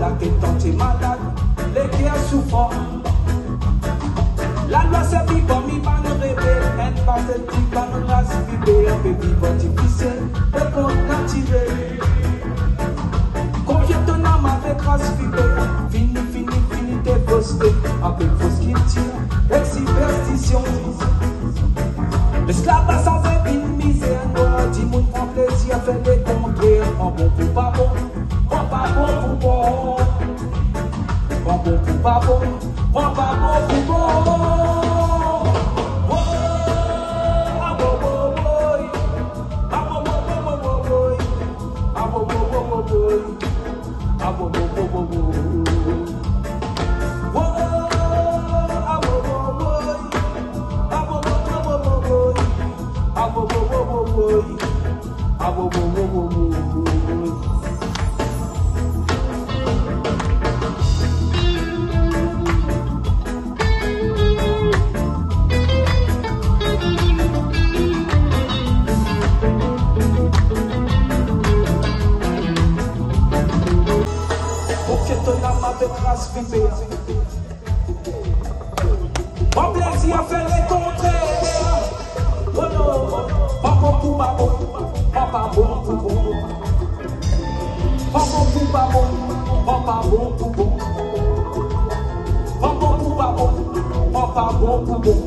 La que t'es malade, les cœurs souffrants. La loi c'est vivant, mi pas le rêver. Elle passe le petit pas le race vivre. Un peu vivant difficile, et qu'on a tiré. Combien de âme avec race vivre. Fini, t'es posté. Avec fausse qui tire, avec superstition. L'esclavage sans fait une misère. Nous dit moun prend plaisir, fait des contraires. En bon pour pas bon. Pas bon pour bon, pas bon pour pas bon, pas bon pour bon. Oh, ah bon bon boy, ah bon bon bon bon boy, ah bon bon bon boy, ah bon bon bon boy. Oh, ah bon bon boy, ah bon bon bon boy, ah bon bon bon boy, ah bon bon bon boy. Mon plaisir fait les contraires. Oh non, pas bon pour pas bon, pas bon pour bon. Pas bon pour pas bon, pas bon pour bon. Pas bon pour pas bon, pas bon pour bon.